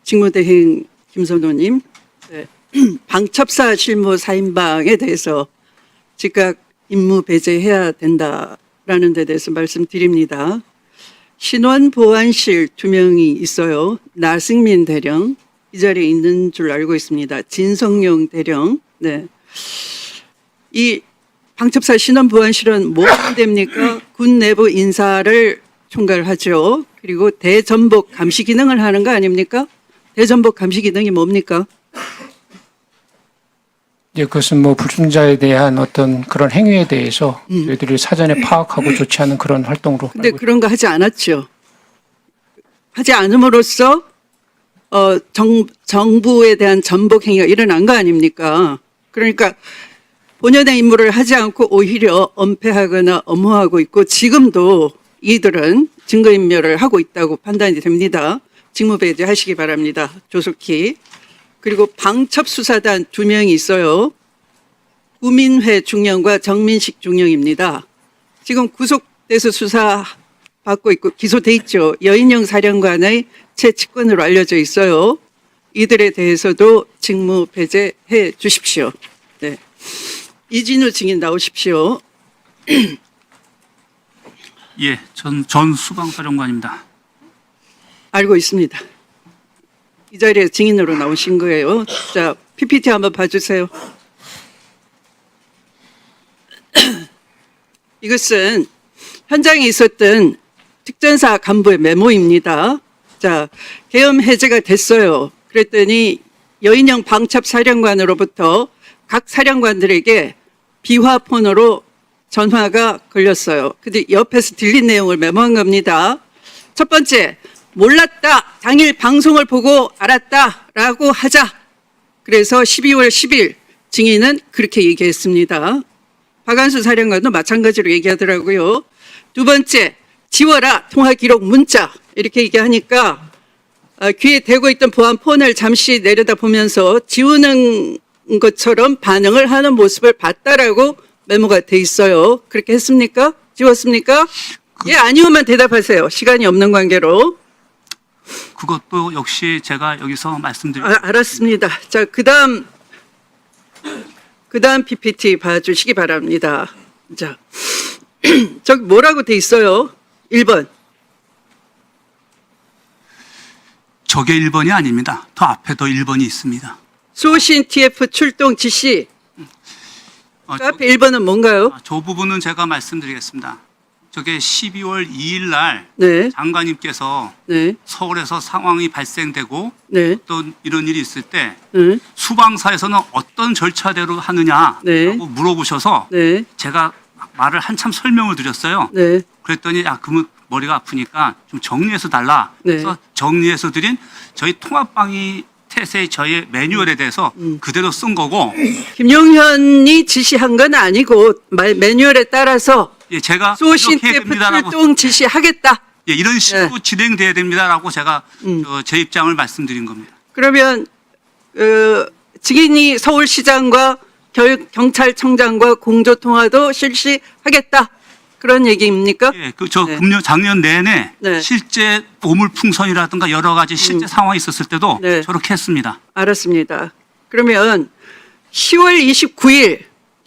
직무대행 김선호님, 네. 방첩사 실무 4인방에 대해서 즉각 임무 배제해야 된다라는 데 대해서 말씀드립니다. 신원보안실 2명이 있어요. 나승민 대령, 이 자리에 있는 줄 알고 있습니다. 진성용 대령. 네. 이 방첩사 신원보안실은 뭐 하면 됩니까? 군 내부 인사를 총괄하죠. 그리고 대전복 감시 기능을 하는 거 아닙니까? 대전복 감시 기능이 뭡니까? 예, 그것은 뭐 불순자에 대한 어떤 그런 행위에 대해서 저희들이 사전에 파악하고 조치하는 그런 활동으로. 근데 그런 거 하지 않았죠. 하지 않음으로써 정부에 대한 전복 행위가 일어난 거 아닙니까? 그러니까 본연의 임무를 하지 않고 오히려 은폐하거나 엄호하고 있고 지금도 이들은 증거인멸을 하고 있다고 판단이 됩니다. 직무배제 하시기 바랍니다. 조속히. 그리고 방첩수사단 2명이 있어요. 우민회 중령과 정민식 중령입니다. 지금 구속돼서 수사받고 있고 기소돼 있죠. 여인영 사령관의 채측근으로 알려져 있어요. 이들에 대해서도 직무 배제해 주십시오. 네. 이진우 증인 나오십시오. 예, 전 수방사령관입니다. 알고 있습니다. 이 자리에 증인으로 나오신 거예요. 자, PPT 한번 봐주세요. 이것은 현장에 있었던 특전사 간부의 메모입니다. 자, 계엄 해제가 됐어요. 그랬더니 여인영 방첩사령관으로부터 각 사령관들에게 비화폰으로 전화가 걸렸어요. 근데 옆에서 들린 내용을 메모한 겁니다. 첫 번째, 몰랐다. 당일 방송을 보고 알았다라고 하자. 그래서 12월 10일 증인은 그렇게 얘기했습니다. 박한수 사령관도 마찬가지로 얘기하더라고요. 두 번째, 지워라. 통화 기록 문자. 이렇게 얘기하니까 귀에 대고 있던 보안폰을 잠시 내려다보면서 지우는 것처럼 반응을 하는 모습을 봤다라고 메모가 돼 있어요. 그렇게 했습니까? 지웠습니까? 예, 아니오만 대답하세요. 시간이 없는 관계로. 그것도 역시 제가 여기서 말씀드릴게요. 알았습니다. 자, 그다음 PPT 봐주시기 바랍니다. 자, 저기 뭐라고 돼 있어요? 1번. 저게 1번이 아닙니다. 더 앞에도 1번이 있습니다. 수호신 TF 출동 지시. 그 앞에 1번은 뭔가요? 저 부분은 제가 말씀드리겠습니다. 저게 12월 2일 날 네. 장관님께서 네. 서울에서 상황이 발생되고 네. 또 이런 일이 있을 때 네. 수방사에서는 어떤 절차대로 하느냐라고 네. 물어보셔서 네. 제가 말을 한참 설명을 드렸어요. 네. 그랬더니 그러면 머리가 아프니까 좀 정리해서 달라. 네. 그래서 정리해서 드린 저희 통합방위 태세 저희 매뉴얼에 대해서 그대로 쓴 거고. 김용현이 지시한 건 아니고 매뉴얼에 따라서 예, 제가 수호신 이렇게 해야 TF 됩니다라고. 출동 지시하겠다. 예, 이런 식으로 진행돼야 됩니다라고 제가 제 입장을 말씀드린 겁니다. 그러면 증인이 서울시장과 경찰청장과 공조통화도 실시하겠다. 그런 얘기입니까? 예, 네. 작년 내내 네. 실제 보물풍선이라든가 여러 가지 실제 상황이 있었을 때도 네. 저렇게 했습니다. 알았습니다. 그러면 10월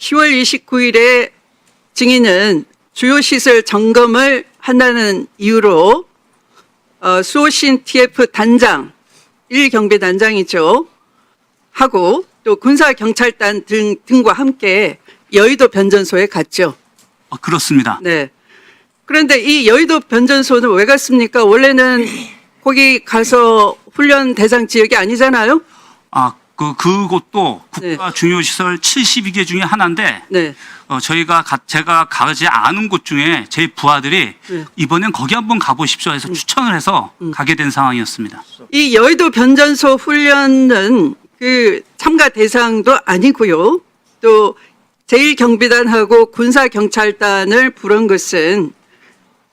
29일에 증인은 주요 시설 점검을 한다는 이유로 수호신 TF 단장, 1경비단장이죠. 하고 또 군사경찰단 등과 함께 여의도 변전소에 갔죠. 그렇습니다. 네. 그런데 이 여의도 변전소는 왜 갔습니까? 원래는 거기 가서 훈련 대상 지역이 아니잖아요? 그곳도 네. 국가 중요시설 72개 중에 하나인데 네. 제가 가지 않은 곳 중에 제 부하들이 네. 이번엔 거기 한번 가보십시오 해서 추천을 해서 가게 된 상황이었습니다. 이 여의도 변전소 훈련은 그 참가 대상도 아니고요. 또 제1경비단하고 군사경찰단을 부른 것은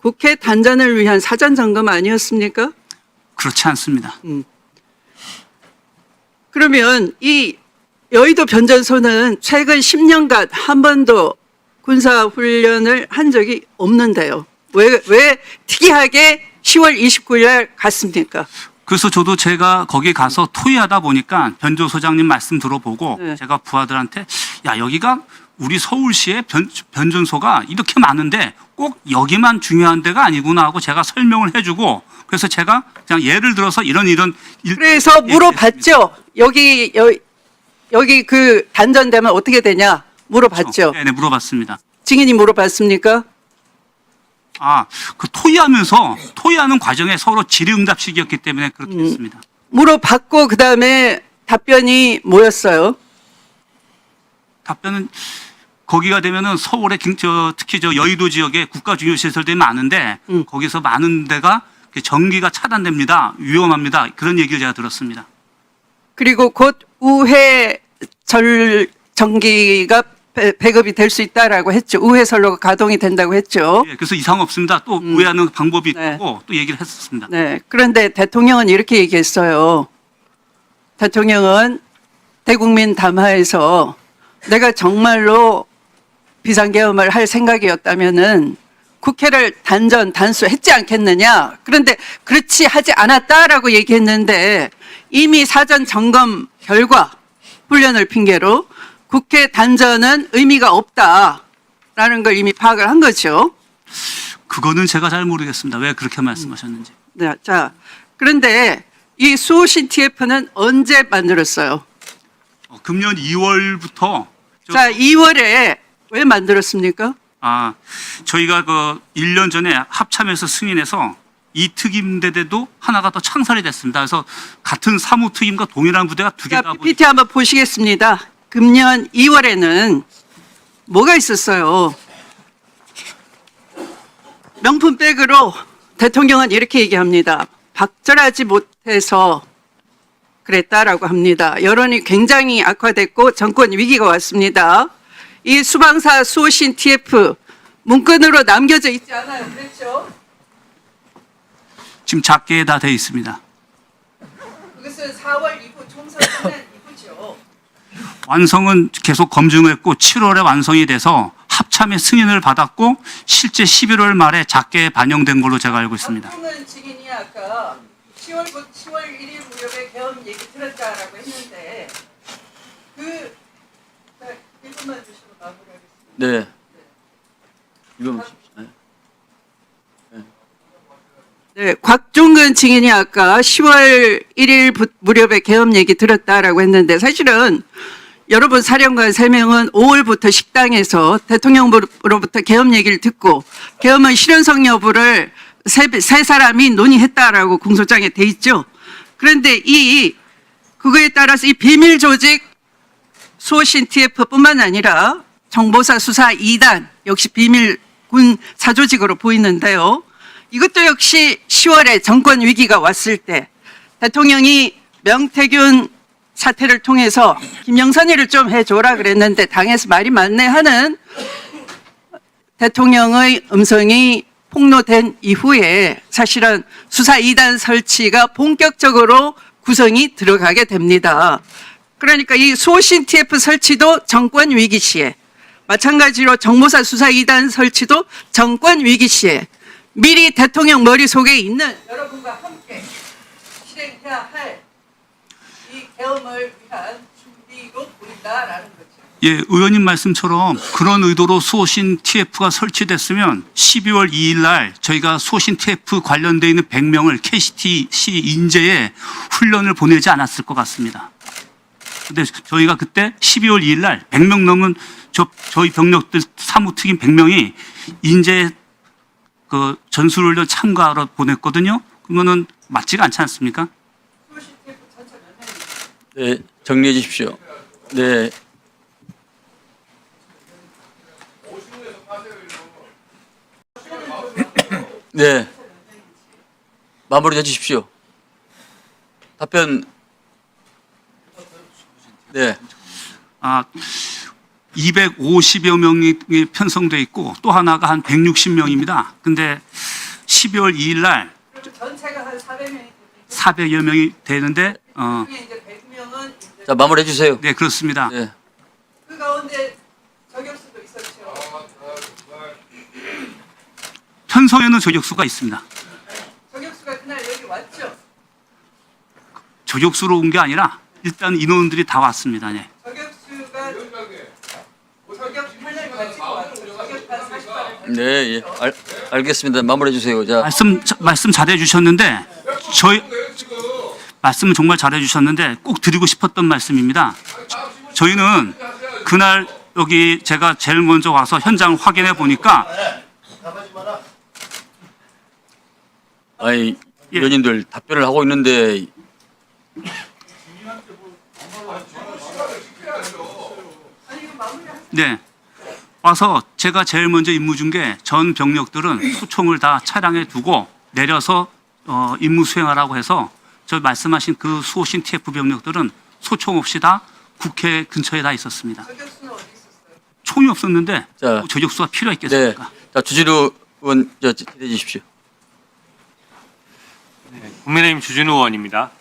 국회 단전을 위한 사전 점검 아니었습니까? 그렇지 않습니다. 그러면 이 여의도 변전소는 최근 10년간 한 번도 군사훈련을 한 적이 없는데요. 왜 특이하게 10월 29일 날 갔습니까? 그래서 저도 제가 거기 가서 토의하다 보니까 변조 소장님 말씀 들어보고 네. 제가 부하들한테 야 여기가 우리 서울시에 변전소가 이렇게 많은데 꼭 여기만 중요한 데가 아니구나 하고 제가 설명을 해주고 그래서 제가 그냥 예를 들어서 이런 그래서 물어봤죠. 여기 그 단전되면 어떻게 되냐 물어봤죠. 네, 물어봤습니다. 증인이 물어봤습니까? 그 토의하는 과정에 서로 질의응답식이었기 때문에 그렇게 됐습니다. 물어봤고 그다음에 답변이 뭐였어요? 답변은 거기가 되면은 서울에 특히 여의도 지역에 국가 중요 시설들이 많은데 거기서 많은 데가 전기가 차단됩니다. 위험합니다. 그런 얘기를 제가 들었습니다. 그리고 곧 우회 전기가 배급이 될 수 있다라고 했죠. 우회선로가 가동이 된다고 했죠. 예, 그래서 이상 없습니다. 또 우회하는 방법이 네. 있고 또 얘기를 했었습니다. 네. 그런데 대통령은 이렇게 얘기했어요. 대통령은 대국민 담화에서 내가 정말로 비상계엄을 할 생각이었다면은 국회를 단수했지 않겠느냐. 그런데 그렇지 하지 않았다라고 얘기했는데 이미 사전 점검 결과 훈련을 핑계로 국회 단전은 의미가 없다라는 걸 이미 파악을 한 거죠. 그거는 제가 잘 모르겠습니다. 왜 그렇게 말씀하셨는지. 네, 자, 그런데 이 수호신 TF는 언제 만들었어요? 금년 2월부터 자, 2월에 왜 만들었습니까? 저희가 그 1년 전에 합참에서 승인해서 이 특임대대도 하나가 더 창설이 됐습니다. 그래서 같은 사무특임과 동일한 부대가 두 자, 개가 PPT 한번 보시겠습니다. 금년 2월에는 뭐가 있었어요? 명품백으로 대통령은 이렇게 얘기합니다. 박절하지 못해서 그랬다라고 합니다. 여론이 굉장히 악화됐고 정권 위기가 왔습니다. 이 수방사 수호신 TF 문건으로 남겨져 있지 않아요. 그렇죠? 지금 작게 다 돼 있습니다. 그것은 4월 이후 총선 지난 이후죠. 완성은 계속 검증했고 7월에 완성이 돼서 합참의 승인을 받았고 실제 11월 말에 작게 반영된 걸로 제가 알고 있습니다. 박종은 증인이 아까 10월 1일 무렵에 계엄 얘기 들었다라고 했는데 그 1분만 주시고 마무리하겠습니다. 네. 이거 네, 곽종근 증인이 아까 10월 1일 무렵에 계엄 얘기 들었다라고 했는데 사실은 여러분 사령관 3명은 5월부터 식당에서 대통령으로부터 계엄 얘기를 듣고 계엄의 실현성 여부를 세 사람이 논의했다라고 공소장에 돼 있죠. 그런데 그거에 따라서 이 비밀 조직 수호신 TF뿐만 아니라 정보사 수사 2단 역시 비밀 군 사조직으로 보이는데요. 이것도 역시 10월에 정권 위기가 왔을 때 대통령이 명태균 사태를 통해서 김영선이를 좀 해줘라 그랬는데 당에서 말이 많네 하는 대통령의 음성이 폭로된 이후에 사실은 수사 2단 설치가 본격적으로 구성이 들어가게 됩니다. 그러니까 이 수호신 TF 설치도 정권 위기 시에 마찬가지로 정보사 수사 2단 설치도 정권 위기 시에 미리 대통령 머릿속에 있는 여러분과 함께 실행해야 할 이 계엄을 위한 준비로 보인다라는 거죠. 예, 의원님 말씀처럼 그런 의도로 수호신 TF가 설치됐으면 12월 2일 날 저희가 수호신 TF 관련돼 있는 100명을 KCTC 인재에 훈련을 보내지 않았을 것 같습니다. 근데 저희가 그때 12월 2일 날 100명 넘은 저희 병력들 사무특임 100명이 인재 그 전술훈련 참가하러 보냈거든요. 그러면은 맞지가 않지 않습니까? 네, 정리해 주십시오. 네. 네. 마무리해 주십시오. 답변. 네. 250여 명이 편성돼 있고 또 하나가 한 160명입니다. 근데 12월 2일 날 전체가 한 400명이 400여 명이 되는데 이제 100명은 자, 마무리해 주세요. 네, 그렇습니다. 네. 그 가운데 저격수도 있었죠. 편성에는 저격수가 있습니다. 저격수가 그날 여기 왔죠? 저격수로 온 게 아니라 일단 인원들이 다 왔습니다. 네. 저격수가 저격탄을 가지고 왔죠. 저격탄 48을 네, 예. 알겠습니다. 마무리해 주세요. 자, 말씀 잘해 주셨는데 저희 말씀 정말 잘해 주셨는데 꼭 드리고 싶었던 말씀입니다. 저희는 그날 여기 제가 제일 먼저 와서 현장을 확인해 보니까 아니, 예. 의원님들 답변을 하고 있는데 네. 와서 제가 제일 먼저 임무 준 게 전 병력들은 소총을 다 차량에 두고 내려서 임무 수행하라고 해서 저 말씀하신 그 수호신 TF 병력들은 소총 없이 다 국회 근처에 다 있었습니다. 저격수는 어디 있었어요? 총이 없었는데 자, 저격수가 네. 필요했겠습니까? 자, 주진우 의원 해 주십시오. 국민의힘 주진우 의원입니다.